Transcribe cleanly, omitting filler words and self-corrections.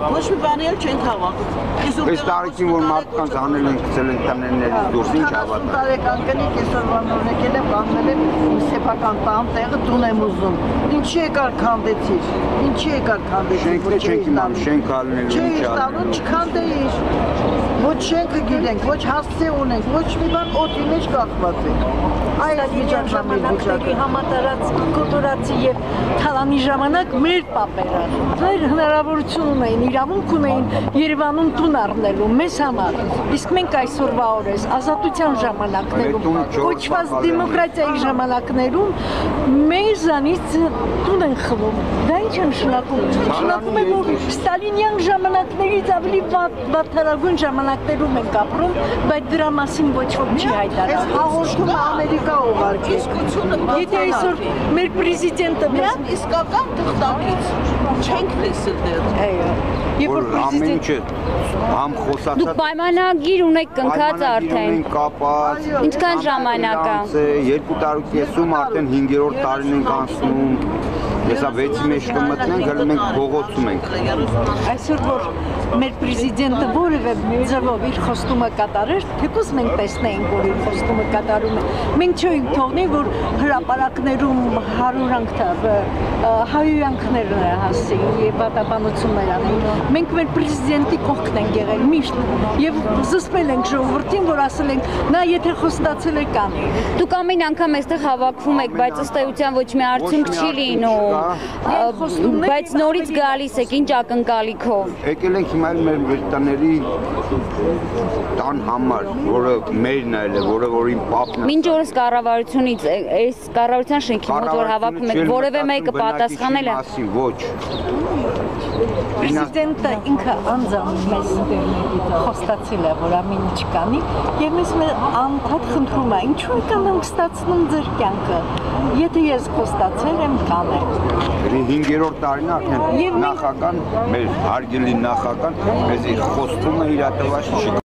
Ոչ մի բանի էլ չեն թավակում։ Այս տարիքին որ մարդկանց անել են գցել են տներներից դուրս ինչ հավատա։ 40 տարեկան կնիկ այսօր բանոր եկել եմ կանգնել եմ սեփական տան տեղը տուն եմ ուզում։ Ինչի եկար քանդեցիր։ Ինչի եկար քանդեցիր։ Շենքն չենք իմանում, շենք ալնելու ինչ ալնելու։ Չքանդեիր։ Ոչ շենքը գիտենք, ոչ հասցե ունենք, ոչ մի բան օդի մեջ կախված է։ Այս ժամանակների համատարած կոտորացի եւ թալանի ժամանակ մեր պապերը մեր հնարավորություն ունեին, իրավունք ունեին Երևանում տուն առնելու մեզ համար։ Իսկ մենք այսօրվա օրես ազատության ժամանակներում, կոչված դեմոկրատիայի ժամանակներում մեզանից տուն են խլում։ Դա ինչ է նշանակում։ Նշանակում է, որ ստալինյան ժամանակներից ավելի վատթարագույն ժամանակներում ենք ապրում, բայց դրա մասին ոչ ոք չի հայտարարում։ Այս հաղորդումը Ամերիկա ուղարկեց։ Եթե այսօր մեր պրեզիդենտը մեզ իսկական թղթակից չենք լսել դեռ։ Եվ որ պրեզիդենտը համ խոսացած Դուք պայմանագիր ունեք կնքած արդեն։ Ինչքան ժամանակ է։ 2 տարուց եսում արդեն 5-րդ տարին ենք անցնում։ Հեսա 6-ի մեջ կմտնենք, հələ մենք փողոցում ենք։ Այսօր որ մեր պրեզիդենտը որևէ ձևով իր խոստումը կատարեր, թեկուզ մենք տեսնեինք, որ իր խոստումը կատարում է։ Մենք չենք թողնի, որ հրապարակներում հայհոյանքներ հասցեին եւ վատաբանություններ անեն։ Մենք մեր պրեզիդենտի կողքն ենք եղել միշտ եւ զսպել ենք ժողովրդին, որ ասել ենք, նա եթե խոստացել է կանի։ Դուք ամեն անգամ այստեղ հավաքվում եք, բայց ըստ էության ոչ մի արդյունք չի լինում։ Բայց նորից գալիս եք ինչ ակնկալիքով։ Եկել ենք հիմա մեր տների տան համար, որը մերն է, որը որ իմ պապն է։ Մինչ օրս կառավարությունից, այս կառավարության շենքի մոտ որ հավաքում եք, որևէ մեկը պատասխանել է։ Ոչ։ Պրեզիդենտը ինքը անձամբ մեզ խոստացել է, որ ամեն ինչ կանի, եւ մեզ անդադ խնդրում է, ինչու եք անհանգստացնում ձեր կյանքը։ Եթե ես խոստացել եմ, կանեմ։ 5-րդ տարին արդեն նախական, մեր հարգելի նախական, մեզ խոստումը իրատված չի։